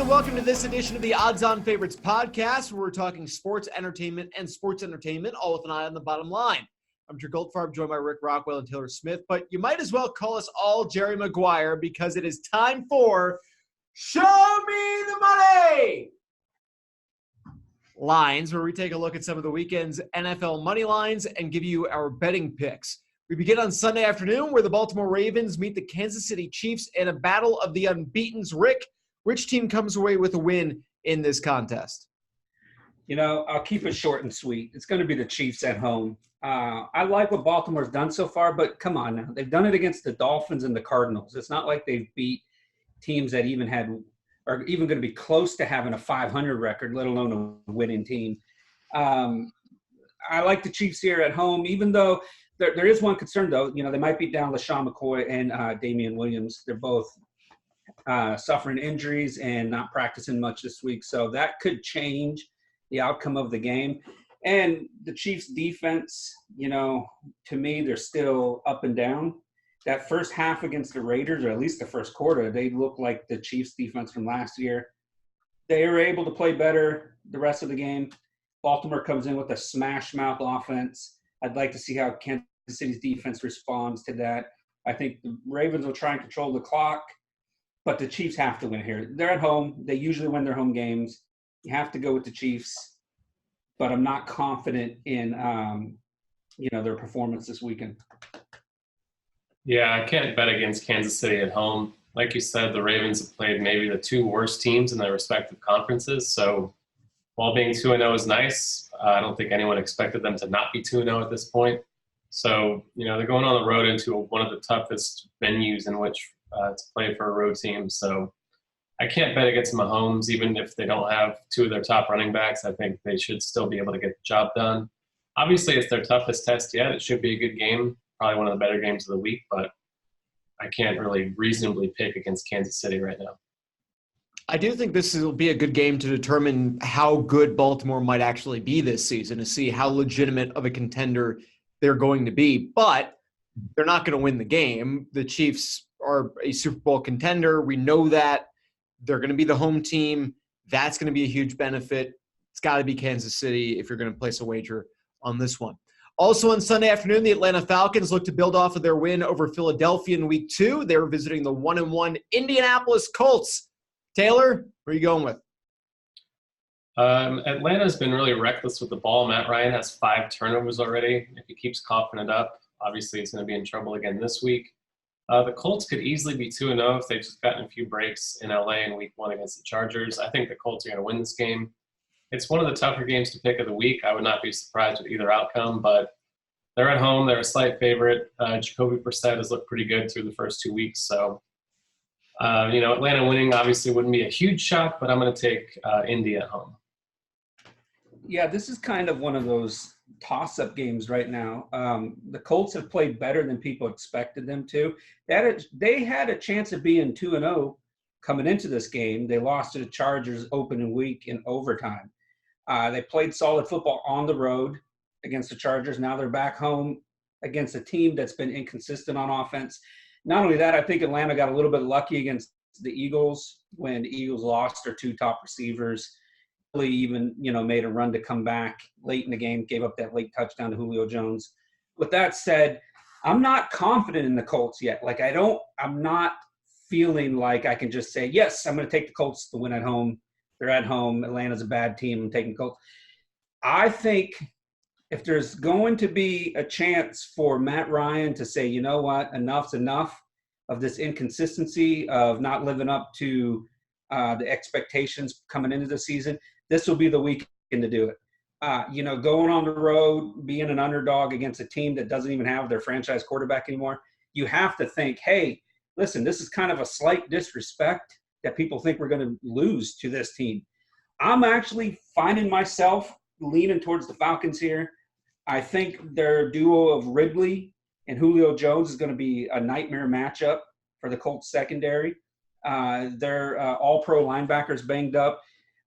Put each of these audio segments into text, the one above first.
welcome to this edition of the Odds On Favorites podcast, where we're talking sports entertainment all with an eye on the bottom line. I'm Drew Goldfarb, joined by Rick Rockwell and Taylor Smith, but you might as well call us all Jerry Maguire because it is time for Show Me the Money Lines, where we take a look at some of the weekend's NFL money lines and give you our betting picks. We begin on Sunday afternoon, where the Baltimore Ravens meet the Kansas City Chiefs in a battle of the unbeatens. Rick, which team comes away with a win in this contest? You know, I'll keep it short and sweet. It's going to be the Chiefs at home. I like what Baltimore's done so far, but come on now. They've done it against the Dolphins and the Cardinals. It's not like they've beat teams that are even going to be close to having a 500 record, let alone a winning team. I like the Chiefs here at home, even though there is one concern, though. You know, they might beat down LaShawn McCoy and Damian Williams. They're both suffering injuries and not practicing much this week. So that could change the outcome of the game. And the Chiefs defense, you know, to me, they're still up and down. That first half against the Raiders, or at least the first quarter, they look like the Chiefs defense from last year. They were able to play better the rest of the game. Baltimore comes in with a smash mouth offense. I'd like to see how Kansas City's defense responds to that. I think the Ravens will try and control the clock. But the Chiefs have to win here. They're at home. They usually win their home games. You have to go with the Chiefs. But I'm not confident in, their performance this weekend. Yeah, I can't bet against Kansas City at home. Like you said, the Ravens have played maybe the two worst teams in their respective conferences. So while being 2-0 is nice, I don't think anyone expected them to not be 2-0 at this point. So, you know, they're going on the road into one of the toughest venues in which to play for a road team. So I can't bet against Mahomes, even if they don't have two of their top running backs. I think they should still be able to get the job done. Obviously, it's their toughest test yet. It should be a good game, probably one of the better games of the week, but I can't really reasonably pick against Kansas City right now. I do think this will be a good game to determine how good Baltimore might actually be this season, to see how legitimate of a contender they're going to be. But they're not going to win the game. The Chiefs are a Super Bowl contender. We know that. They're going to be the home team. That's going to be a huge benefit. It's got to be Kansas City if you're going to place a wager on this one. Also on Sunday afternoon, the Atlanta Falcons look to build off of their win over Philadelphia in Week 2. They were visiting the 1-1 Indianapolis Colts. Taylor, where are you going with? Atlanta's been really reckless with the ball. Matt Ryan has 5 turnovers already. If he keeps coughing it up, obviously he's going to be in trouble again this week. The Colts could easily be 2-0 if they've just gotten a few breaks in LA in Week 1 against the Chargers. I think the Colts are going to win this game. It's one of the tougher games to pick of the week. I would not be surprised with either outcome, but they're at home. They're a slight favorite. Jacoby Brissett has looked pretty good through the first 2 weeks. So, Atlanta winning obviously wouldn't be a huge shock, but I'm going to take Indy at home. Yeah, this is kind of one of those toss-up games right now. The Colts have played better than people expected them to. They had a chance of being 2-0 coming into this game. They lost to the Chargers opening week in overtime. They played solid football on the road against the Chargers. Now they're back home against a team that's been inconsistent on offense. Not only that, I think Atlanta got a little bit lucky against the Eagles when the Eagles lost their 2 top receivers. Really even, made a run to come back late in the game, gave up that late touchdown to Julio Jones. With that said, I'm not confident in the Colts yet. I'm not feeling like I can just say, yes, I'm going to take the Colts to win at home. They're at home. Atlanta's a bad team. I'm taking Colts. I think if there's going to be a chance for Matt Ryan to say, you know what, enough's enough of this inconsistency of not living up to the expectations coming into the season, this will be the weekend to do it. Going on the road, being an underdog against a team that doesn't even have their franchise quarterback anymore, you have to think, hey, listen, this is kind of a slight disrespect that people think we're going to lose to this team. I'm actually finding myself leaning towards the Falcons here. I think their duo of Ridley and Julio Jones is going to be a nightmare matchup for the Colts secondary. Their all-pro linebackers banged up.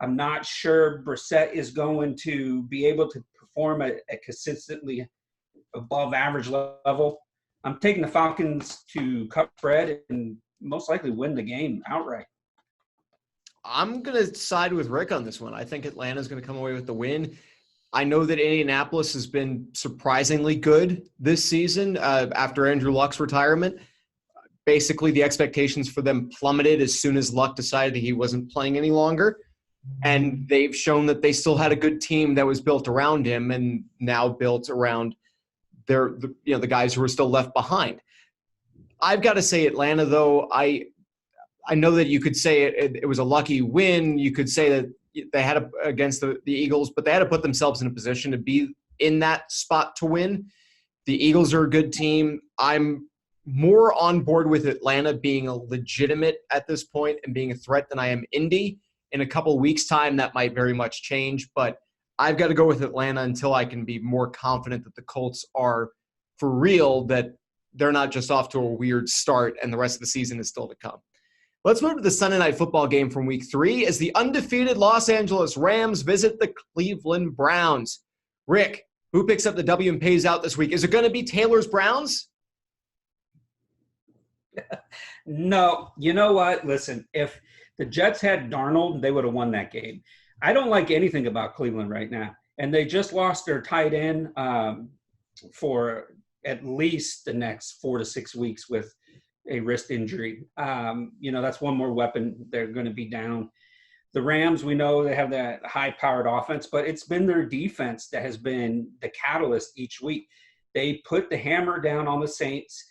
I'm not sure Brissett is going to be able to perform at a consistently above average level. I'm taking the Falcons to cut spread and most likely win the game outright. I'm going to side with Rick on this one. I think Atlanta's going to come away with the win. I know that Indianapolis has been surprisingly good this season after Andrew Luck's retirement. Basically, the expectations for them plummeted as soon as Luck decided that he wasn't playing any longer. And they've shown that they still had a good team that was built around him and now built around the guys who were still left behind. I've got to say Atlanta, though, I know that you could say it was a lucky win. You could say that they had against the Eagles, but they had to put themselves in a position to be in that spot to win. The Eagles are a good team. I'm more on board with Atlanta being a legitimate at this point and being a threat than I am Indy. In a couple of weeks' time, that might very much change, but I've got to go with Atlanta until I can be more confident that the Colts are for real, that they're not just off to a weird start and the rest of the season is still to come. Let's move to the Sunday Night Football game from Week 3 as the undefeated Los Angeles Rams visit the Cleveland Browns. Rick, who picks up the W and pays out this week? Is it going to be Taylor's Browns? No. You know what? Listen, if the Jets had Darnold, they would have won that game. I don't like anything about Cleveland right now. And they just lost their tight end for at least the next 4 to 6 weeks with a wrist injury. That's one more weapon they're going to be down. The Rams, we know they have that high-powered offense, but it's been their defense that has been the catalyst each week. They put the hammer down on the Saints.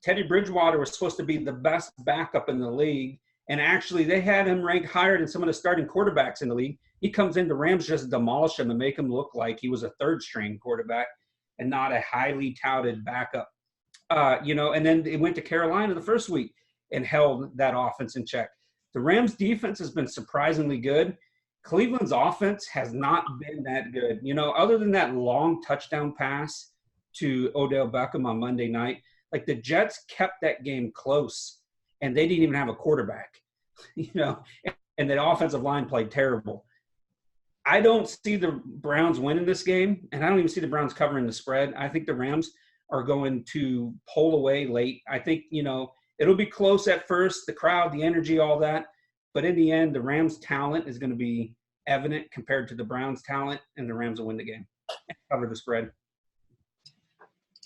Teddy Bridgewater was supposed to be the best backup in the league, and actually they had him ranked higher than some of the starting quarterbacks in the league. He comes in, the Rams just demolish him and make him look like he was a third-string quarterback and not a highly touted backup. And then it went to Carolina the first week and held that offense in check. The Rams' defense has been surprisingly good. Cleveland's offense has not been that good. Other than that long touchdown pass to Odell Beckham on Monday night, like the Jets kept that game close, and they didn't even have a quarterback, and the offensive line played terrible. I don't see the Browns winning this game, and I don't even see the Browns covering the spread. I think the Rams are going to pull away late. I think, it'll be close at first, the crowd, the energy, all that. But in the end, the Rams' talent is going to be evident compared to the Browns' talent, and the Rams will win the game and cover the spread.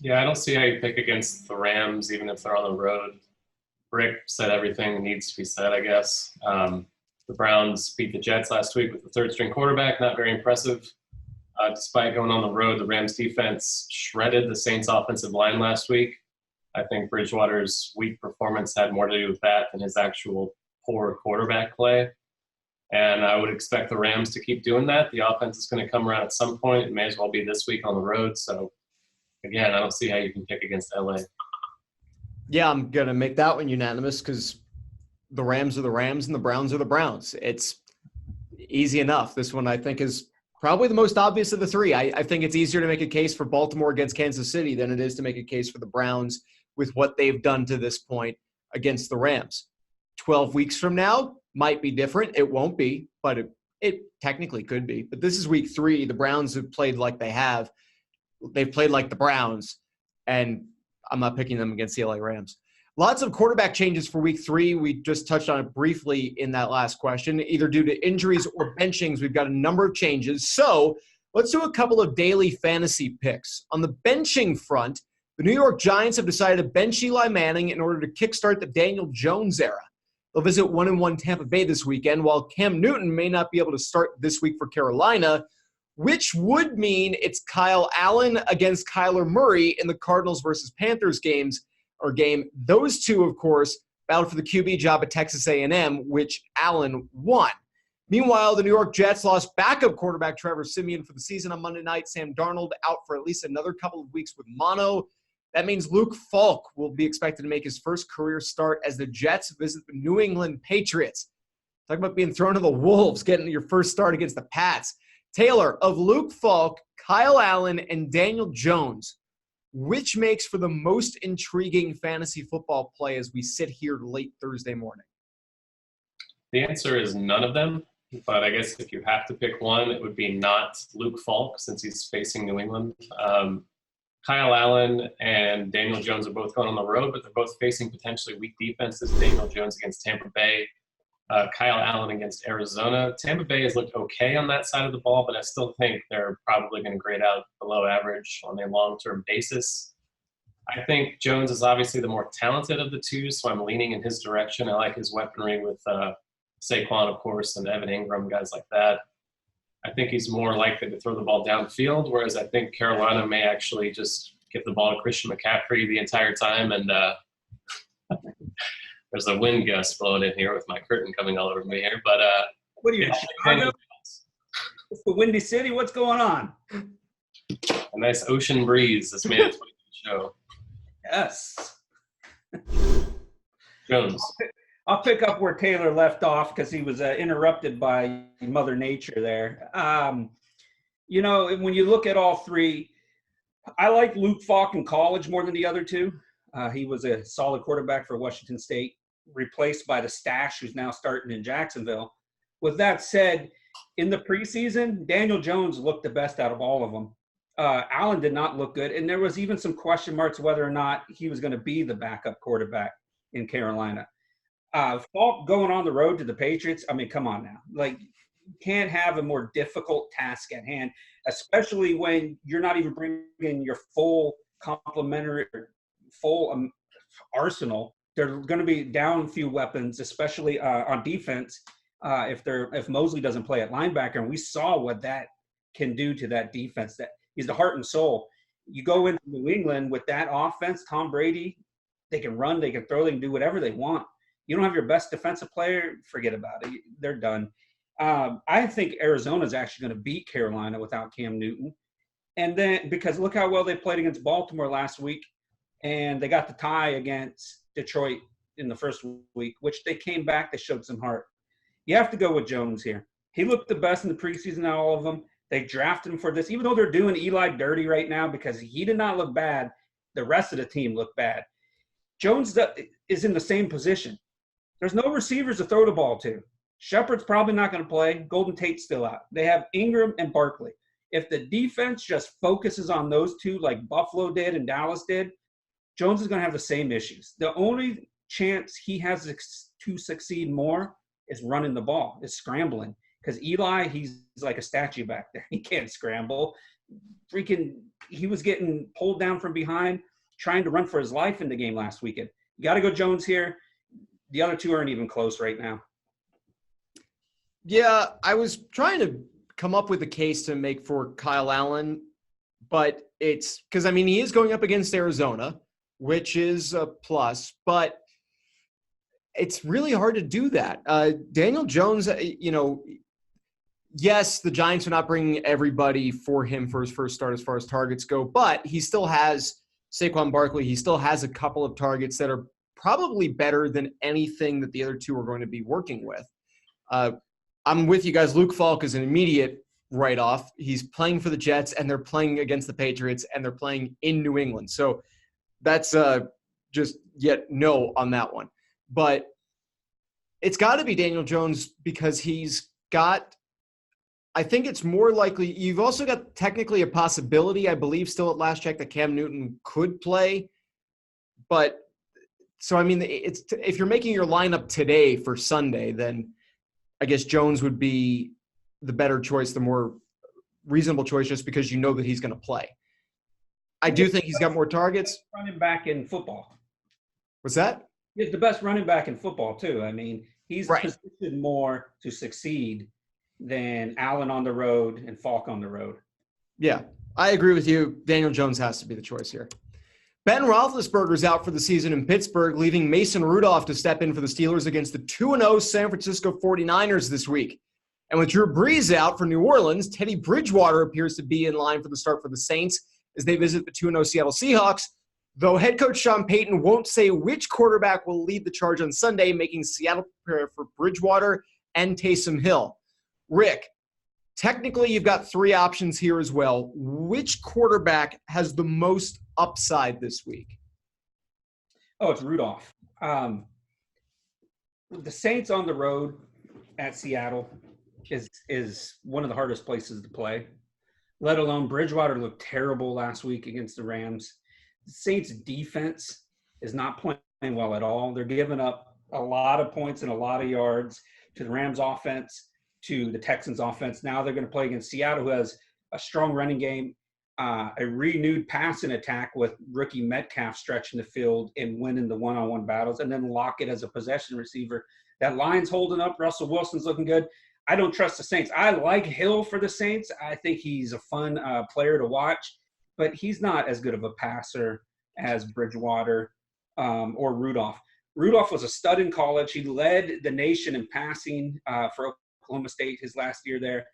Yeah, I don't see how you pick against the Rams, even if they're on the road. Rick said everything needs to be said, I guess. The Browns beat the Jets last week with the third-string quarterback, not very impressive. Despite going on the road, the Rams defense shredded the Saints offensive line last week. I think Bridgewater's weak performance had more to do with that than his actual poor quarterback play. And I would expect the Rams to keep doing that. The offense is going to come around at some point. It may as well be this week on the road. So, again, I don't see how you can pick against LA. Yeah, I'm going to make that one unanimous because the Rams are the Rams and the Browns are the Browns. It's easy enough. This one, I think, is probably the most obvious of the three. I think it's easier to make a case for Baltimore against Kansas City than it is to make a case for the Browns with what they've done to this point against the Rams. 12 weeks from now might be different. It won't be, but it technically could be. But this is week 3. The Browns have played like they have. They've played like the Browns, and I'm not picking them against the LA Rams. Lots of quarterback changes for week 3. We just touched on it briefly in that last question. Either due to injuries or benchings, we've got a number of changes. So let's do a couple of daily fantasy picks. On the benching front, the New York Giants have decided to bench Eli Manning in order to kickstart the Daniel Jones era. They'll visit 1-1 Tampa Bay this weekend, while Cam Newton may not be able to start this week for Carolina, which would mean it's Kyle Allen against Kyler Murray in the Cardinals versus Panthers game. Those two, of course, battled for the QB job at Texas A&M, which Allen won. Meanwhile, the New York Jets lost backup quarterback Trevor Siemian for the season on Monday night. Sam Darnold out for at least another couple of weeks with mono. That means Luke Falk will be expected to make his first career start as the Jets visit the New England Patriots. Talk about being thrown to the wolves, getting your first start against the Pats. Taylor, of Luke Falk, Kyle Allen, and Daniel Jones, which makes for the most intriguing fantasy football play as we sit here late Thursday morning? The answer is none of them, but I guess if you have to pick one, it would be not Luke Falk since he's facing New England. Kyle Allen and Daniel Jones are both going on the road, but they're both facing potentially weak defenses. Daniel Jones against Tampa Bay. Kyle Allen against Arizona. Tampa Bay has looked okay on that side of the ball, but I still think they're probably going to grade out below average on a long-term basis. I think Jones is obviously the more talented of the two, so I'm leaning in his direction. I like his weaponry with Saquon, of course, and Evan Ingram, guys like that. I think he's more likely to throw the ball downfield, whereas I think Carolina may actually just give the ball to Christian McCaffrey the entire time. And there's a wind gust blowing in here with my curtain coming all over me here. But what are you, Chicago? It's the Windy City. What's going on? A nice ocean breeze has made its way to the show. Yes. Jones. I'll pick up where Taylor left off because he was interrupted by Mother Nature there. When you look at all three, I like Luke Falk in college more than the other two. He was a solid quarterback for Washington State, replaced by the stash who's now starting in Jacksonville. With that said, in the preseason, Daniel Jones looked the best out of all of them. Allen did not look good, and there was even some question marks whether or not he was going to be the backup quarterback in Carolina. Falk going on the road to the Patriots, I mean, come on now. Like, you can't have a more difficult task at hand, especially when you're not even bringing your full complementary, full arsenal. They're going to be down a few weapons, especially on defense, if Mosley doesn't play at linebacker. And we saw what that can do to that defense. That he's the heart and soul. You go into New England with that offense, Tom Brady, they can run, they can throw, they can do whatever they want. You don't have your best defensive player, forget about it. They're done. I think Arizona is actually going to beat Carolina without Cam Newton. And then because look how well they played against Baltimore last week, and they got the tie against Detroit in the first week, which they came back, they showed some heart. You have to go with Jones here. He looked the best in the preseason out of all of them. They drafted him for this, even though they're doing Eli dirty right now because he did not look bad. The rest of the team looked bad. Jones is in the same position. There's no receivers to throw the ball to. Shepard's probably not going to play. Golden Tate's still out. They have Ingram and Barkley. If the defense just focuses on those two like Buffalo did and Dallas did, Jones is going to have the same issues. The only chance he has to succeed more is running the ball, is scrambling. Because Eli, he's like a statue back there. He can't scramble. He was getting pulled down from behind, trying to run for his life in the game last weekend. You got to go Jones here. The other two aren't even close right now. Yeah, I was trying to come up with a case to make for Kyle Allen, but it's because, I mean, he is going up against Arizona, which is a plus, but it's really hard to do that. Daniel Jones, yes, the Giants are not bringing everybody for him for his first start as far as targets go, but he still has Saquon Barkley. He still has a couple of targets that are probably better than anything that the other two are going to be working with. I'm with you guys. Luke Falk is an immediate write-off. He's playing for the Jets, and they're playing against the Patriots, and they're playing in New England. So that's just yet no on that one. But it's got to be Daniel Jones because he's got – I think it's more likely – you've also got technically a possibility, I believe still at last check, that Cam Newton could play. But – so, I mean, it's if you're making your lineup today for Sunday, then I guess Jones would be the better choice, the more reasonable choice, just because you know that he's going to play. I do think he's got more targets. Running back in football. What's that? He's the best running back in football, too. I mean, he's right. Positioned more to succeed than Allen on the road and Falk on the road. Yeah, I agree with you. Daniel Jones has to be the choice here. Ben Roethlisberger's out for the season in Pittsburgh, leaving Mason Rudolph to step in for the Steelers against the 2-0 San Francisco 49ers this week. And with Drew Brees out for New Orleans, Teddy Bridgewater appears to be in line for the start for the Saints as they visit the 2-0 Seattle Seahawks, though head coach Sean Payton won't say which quarterback will lead the charge on Sunday, making Seattle prepare for Bridgewater and Taysom Hill. Rick, technically you've got three options here as well. Which quarterback has the most upside this week? Oh, it's Rudolph. The Saints on the road at Seattle is one of the hardest places to play, let alone Bridgewater looked terrible last week against the Rams. The Saints defense is not playing well at all. They're giving up a lot of points and a lot of yards. to the Rams offense, to the Texans offense. Now they're going to play against Seattle, who has a strong running game, a renewed passing attack with rookie Metcalf stretching the field and winning the one-on-one battles, and then Lockett as a possession receiver. That line's holding up. Russell Wilson's looking good. I don't trust the Saints. I like Hill for the Saints. I think he's a fun player to watch, but he's not as good of a passer as Bridgewater or Rudolph. Rudolph was a stud in college. He led the nation in passing for Oklahoma State his last year there.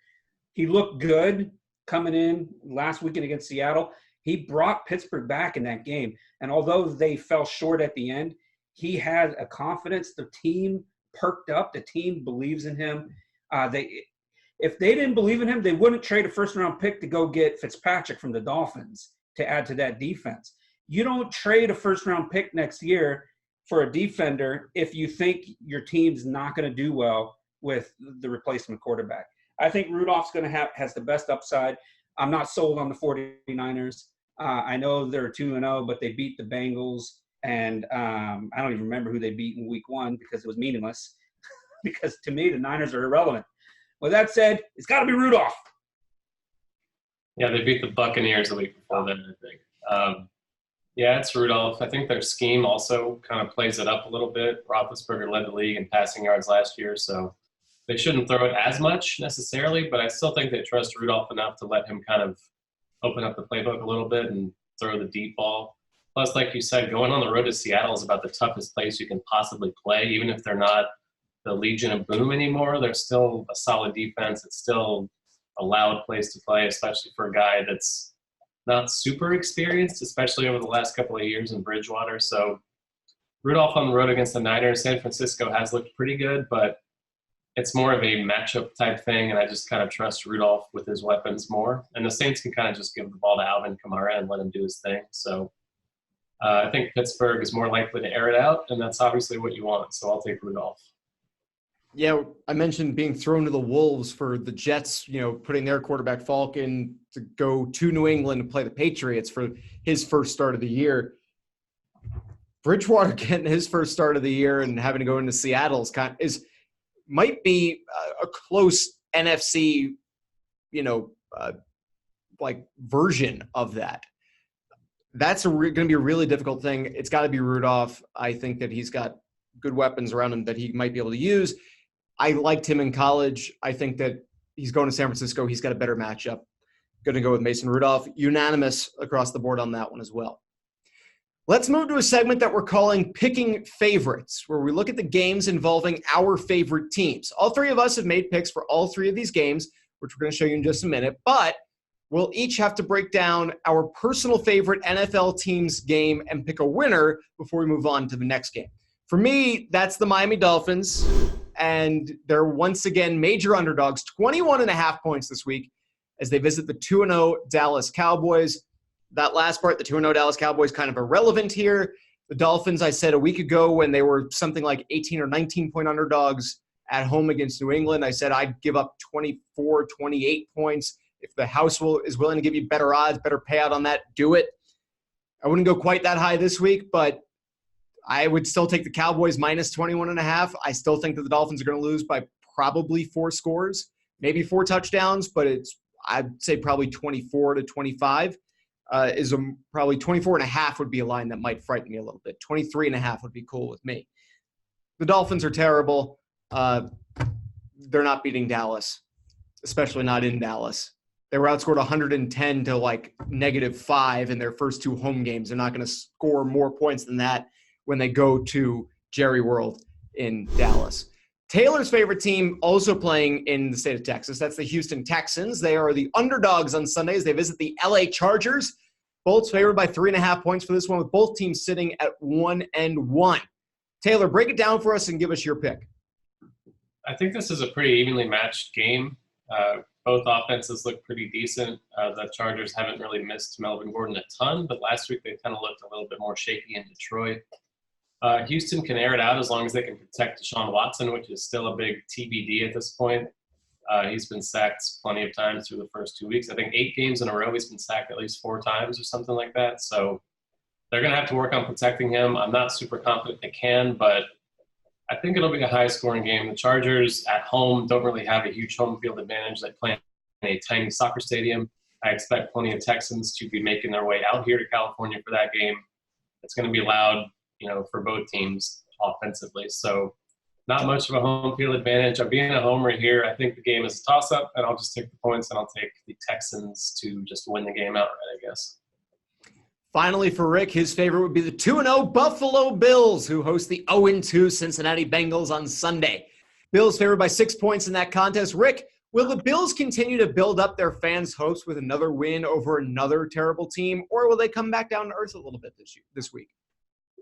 He looked good coming in last weekend against Seattle. He brought Pittsburgh back in that game. And although they fell short at the end, he had a confidence. The team perked up. The team believes in him. If they didn't believe in him, they wouldn't trade a first-round pick to go get Fitzpatrick from the Dolphins to add to that defense. You don't trade a first-round pick next year for a defender if you think your team's not going to do well with the replacement quarterback. I think Rudolph's going to has the best upside. I'm not sold on the 49ers. I know they're 2-0, but they beat the Bengals, and I don't even remember who they beat in week 1 because it was meaningless. Because to me, the Niners are irrelevant. With that said, it's got to be Rudolph. Yeah, they beat the Buccaneers the week before then, I think. Yeah, it's Rudolph. I think their scheme also kind of plays it up a little bit. Roethlisberger led the league in passing yards last year, so they shouldn't throw it as much necessarily, but I still think they trust Rudolph enough to let him kind of open up the playbook a little bit and throw the deep ball. Plus, like you said, going on the road to Seattle is about the toughest place you can possibly play, even if they're not the Legion of Boom anymore. They're still a solid defense. It's still a loud place to play, especially for a guy that's not super experienced, especially over the last couple of years in Bridgewater. So Rudolph on the road against the Niners. San Francisco has looked pretty good, but it's more of a matchup type thing, and I just kind of trust Rudolph with his weapons more. And the Saints can kind of just give the ball to Alvin Kamara and let him do his thing. So I think Pittsburgh is more likely to air it out, and that's obviously what you want. So I'll take Rudolph. Yeah, I mentioned being thrown to the wolves for the Jets, putting their quarterback Falcon to go to New England to play the Patriots for his first start of the year. Bridgewater getting his first start of the year and having to go into Seattle might be a close NFC, version of that. That's going to be a really difficult thing. It's got to be Rudolph. I think that he's got good weapons around him that he might be able to use. I liked him in college. I think that he's going to San Francisco. He's got a better matchup. Going to go with Mason Rudolph. Unanimous across the board on that one as well. Let's move to a segment that we're calling Picking Favorites, where we look at the games involving our favorite teams. All three of us have made picks for all three of these games, which we're going to show you in just a minute, but we'll each have to break down our personal favorite NFL team's game and pick a winner before we move on to the next game. For me, that's the Miami Dolphins, and they're once again major underdogs, 21.5 points this week as they visit the 2-0 Dallas Cowboys. That last part, the 2-0 Dallas Cowboys, kind of irrelevant here. The Dolphins, I said a week ago when they were something like 18 or 19-point underdogs at home against New England, I said I'd give up 24, 28 points. If the house is willing to give you better odds, better payout on that, do it. I wouldn't go quite that high this week, but I would still take the Cowboys minus 21.5. I still think that the Dolphins are going to lose by probably 4 scores, maybe 4 touchdowns, but I'd say probably 24 to 25 probably 24.5 would be a line that might frighten me a little bit. 23.5 would be cool with me. The Dolphins are terrible. They're not beating Dallas, especially not in Dallas. They were outscored 110 to -5 in their first 2 home games. They're not going to score more points than that when they go to Jerry World in Dallas. Taylor's favorite team also playing in the state of Texas. That's the Houston Texans. They are the underdogs on Sundays. They visit the LA Chargers. Both favored by 3.5 points for this one, with both teams sitting at 1-1. Taylor, break it down for us and give us your pick. I think this is a pretty evenly matched game. Both offenses look pretty decent. The Chargers haven't really missed Melvin Gordon a ton, but last week they kind of looked a little bit more shaky in Detroit. Houston can air it out as long as they can protect Deshaun Watson, which is still a big TBD at this point. He's been sacked plenty of times through the first 2 weeks. I think 8 games in a row he's been sacked at least 4 times or something like that. So they're going to have to work on protecting him. I'm not super confident they can, but I think it'll be a high-scoring game. The Chargers at home don't really have a huge home field advantage. They play in a tiny soccer stadium. I expect plenty of Texans to be making their way out here to California for that game. It's going to be loud, for both teams offensively. So not much of a home field advantage. I'm being a homer here. I think the game is a toss-up, and I'll just take the points, and I'll take the Texans to just win the game outright, I guess. Finally, for Rick, his favorite would be the 2-0 Buffalo Bills, who host the 0-2 Cincinnati Bengals on Sunday. Bills favored by 6 points in that contest. Rick, will the Bills continue to build up their fans' hopes with another win over another terrible team, or will they come back down to earth a little bit this week?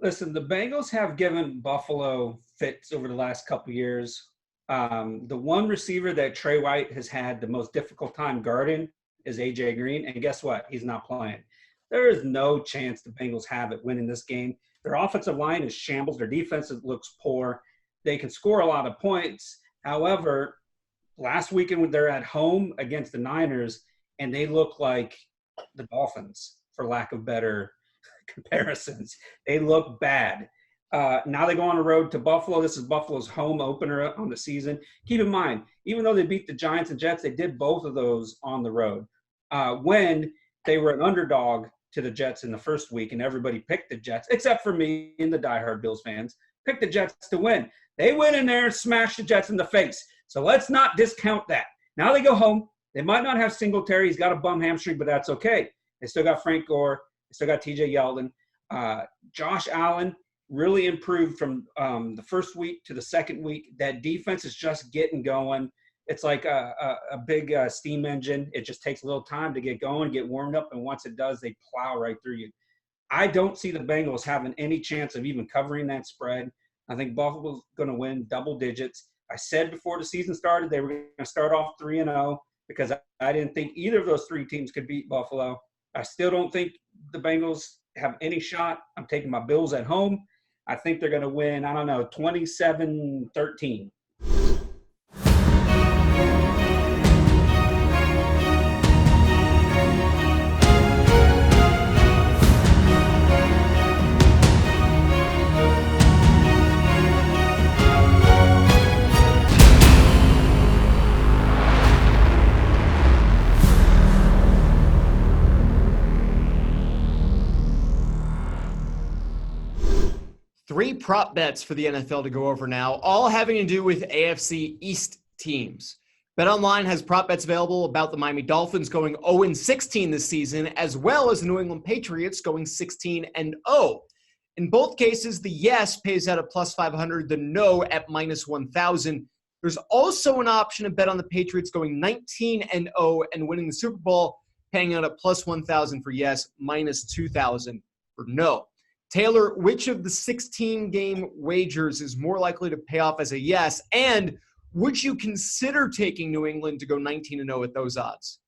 Listen, the Bengals have given Buffalo fits over the last couple of years. The one receiver that Trey White has had the most difficult time guarding is A.J. Green, and guess what? He's not playing. There is no chance the Bengals have it winning this game. Their offensive line is shambles. Their defense looks poor. They can score a lot of points. However, last weekend when they're at home against the Niners, and they look like the Dolphins, for lack of better comparisons. They look bad. Now they go on the road to Buffalo. This is Buffalo's home opener on the season. Keep in mind, even though they beat the Giants and Jets, they did both of those on the road. When they were an underdog to the Jets in the first week, and everybody picked the Jets, except for me and the diehard Bills fans, picked the Jets to win. They went in there and smashed the Jets in the face. So let's not discount that. Now they go home. They might not have Singletary. He's got a bum hamstring, but that's okay. They still got Frank Gore. They still got T.J. Yeldon. Josh Allen really improved from the first week to the second week. That defense is just getting going. It's like a big steam engine. It just takes a little time to get going, get warmed up, and once it does, they plow right through you. I don't see the Bengals having any chance of even covering that spread. I think Buffalo's going to win double digits. I said before the season started they were going to start off 3-0 because I didn't think either of those three teams could beat Buffalo. I still don't think the Bengals have any shot. I'm taking my Bills at home. I think they're going to win, 27-13. Three prop bets for the NFL to go over now, all having to do with AFC East teams. BetOnline has prop bets available about the Miami Dolphins going 0-16 this season, as well as the New England Patriots going 16-0. In both cases, the yes pays out at plus 500, the no at minus 1,000. There's also an option to bet on the Patriots going 19-0 and winning the Super Bowl, paying out at plus 1,000 for yes, minus 2,000 for no. Taylor, which of the 16-game wagers is more likely to pay off as a yes? And would you consider taking New England to go 19-0 at those odds?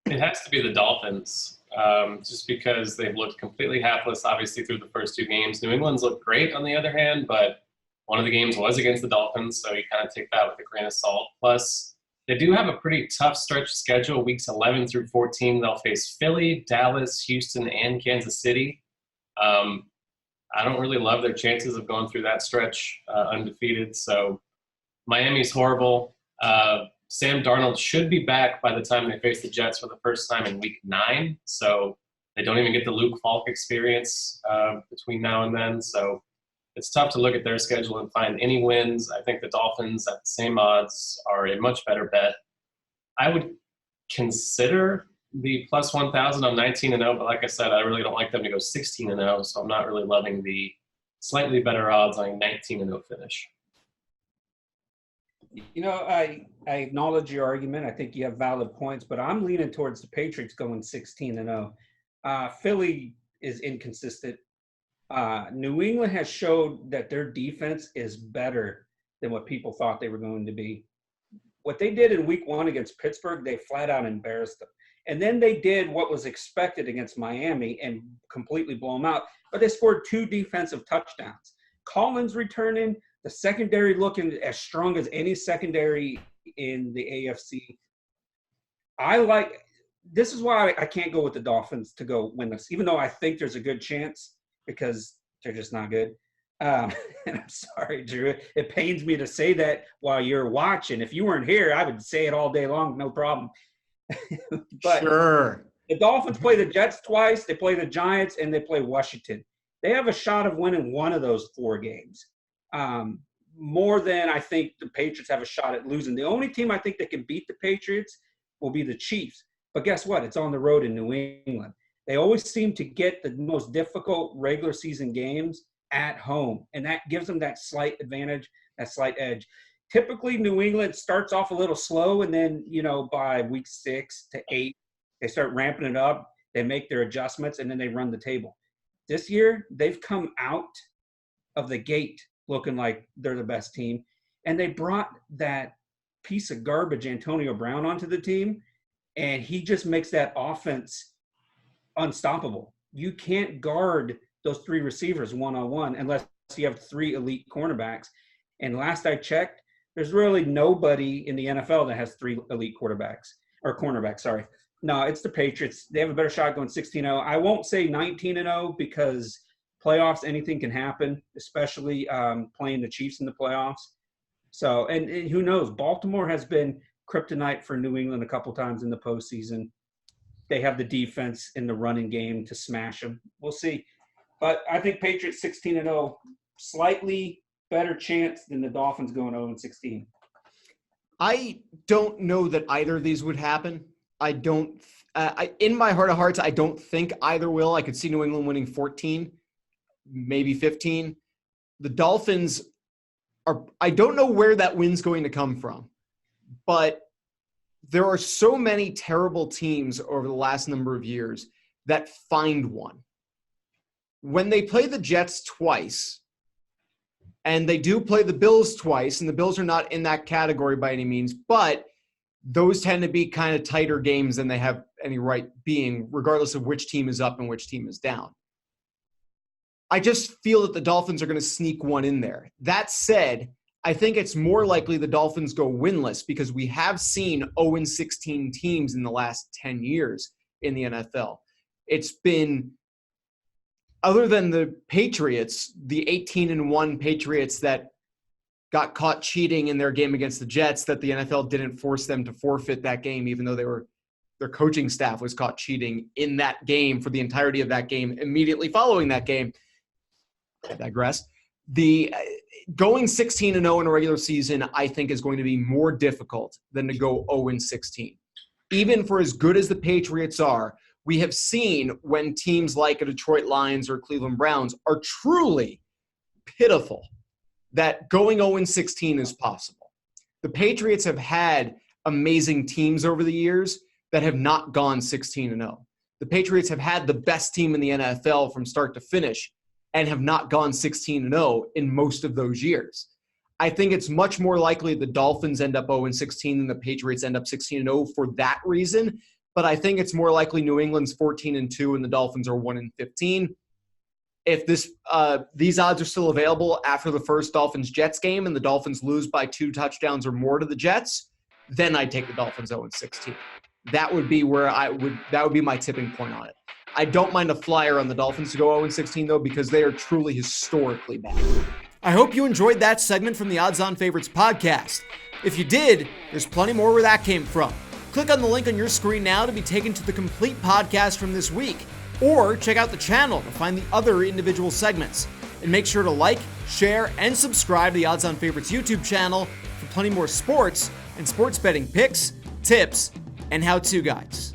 It has to be the Dolphins, just because they've looked completely hapless, obviously, through the first two games. New England's looked great, on the other hand, but one of the games was against the Dolphins, so you kind of take that with a grain of salt. Plus, they do have a pretty tough stretch schedule. Weeks 11 through 14, they'll face Philly, Dallas, Houston, and Kansas City. I don't really love their chances of going through that stretch undefeated. So Miami's horrible. Sam Darnold should be back by the time they face the Jets for the first time in week 9. So they don't even get the Luke Falk experience between now and then. So it's tough to look at their schedule and find any wins. I think the Dolphins at the same odds are a much better bet. I would consider the plus 1,000 on 19-0, but like I said, I really don't like them to go 16-0, so I'm not really loving the slightly better odds on a 19-0 finish. I acknowledge your argument. I think you have valid points, but I'm leaning towards the Patriots going 16-0. Philly is inconsistent. New England has showed that their defense is better than what people thought they were going to be. What they did in week 1 against Pittsburgh, they flat out embarrassed them. And then they did what was expected against Miami and completely blow them out. But they scored 2 defensive touchdowns. Collins returning, the secondary looking as strong as any secondary in the AFC. This is why I can't go with the Dolphins to go win this, even though I think there's a good chance because they're just not good. And I'm sorry, Drew. It pains me to say that while you're watching. If you weren't here, I would say it all day long, no problem. But Sure. the Dolphins play the Jets twice, they play the Giants, and they play Washington. They have a shot of winning one of those 4 games. More than I think the Patriots have a shot at losing. The only team I think that can beat the Patriots will be the Chiefs. But guess what? It's on the road in New England. They always seem to get the most difficult regular season games at home, and that gives them that slight advantage, that slight edge. Typically, New England starts off a little slow, and then, by week 6 to 8, they start ramping it up. They make their adjustments, and then they run the table. This year, they've come out of the gate looking like they're the best team, and they brought that piece of garbage, Antonio Brown, onto the team, and he just makes that offense unstoppable. You can't guard those 3 receivers one-on-one unless you have 3 elite cornerbacks. And last I checked, there's really nobody in the NFL that has 3 elite cornerbacks. Sorry. No, it's the Patriots. They have a better shot going 16-0. I won't say 19-0 because playoffs, anything can happen, especially playing the Chiefs in the playoffs. So, and who knows? Baltimore has been kryptonite for New England a couple times in the postseason. They have the defense in the running game to smash them. We'll see. But I think Patriots 16-0, slightly better chance than the Dolphins going 0-16. I don't know that either of these would happen. I don't in my heart of hearts, I don't think either will. I could see New England winning 14, maybe 15. The Dolphins I don't know where that win's going to come from, but there are so many terrible teams over the last number of years that find one. When they play the Jets twice, and they do play the Bills twice, and the Bills are not in that category by any means, but those tend to be kind of tighter games than they have any right being, regardless of which team is up and which team is down. I just feel that the Dolphins are going to sneak one in there. That said, I think it's more likely the Dolphins go winless because we have seen 0-16 teams in the last 10 years in the NFL. It's been, other than the Patriots, the 18-1 Patriots that got caught cheating in their game against the Jets, that the NFL didn't force them to forfeit that game, even though their coaching staff was caught cheating in that game for the entirety of that game immediately following that game. I digress. The going 16-0 in a regular season, I think, is going to be more difficult than to go 0-16. Even for as good as the Patriots are, we have seen when teams like a Detroit Lions or Cleveland Browns are truly pitiful, that going 0-16 is possible. The Patriots have had amazing teams over the years that have not gone 16-0. The Patriots have had the best team in the NFL from start to finish and have not gone 16-0 in most of those years. I think it's much more likely the Dolphins end up 0-16 than the Patriots end up 16-0 for that reason. But I think it's more likely New England's 14-2 and the Dolphins are 1-15. If these odds are still available after the first Dolphins-Jets game and the Dolphins lose by 2 touchdowns or more to the Jets, then I'd take the Dolphins 0-16. That would be that would be my tipping point on it. I don't mind a flyer on the Dolphins to go 0-16, though, because they are truly historically bad. I hope you enjoyed that segment from the Odds On Favorites podcast. If you did, there's plenty more where that came from. Click on the link on your screen now to be taken to the complete podcast from this week, or check out the channel to find the other individual segments. And make sure to like, share, and subscribe to the Odds On Favorites YouTube channel for plenty more sports and sports betting picks, tips, and how-to guides.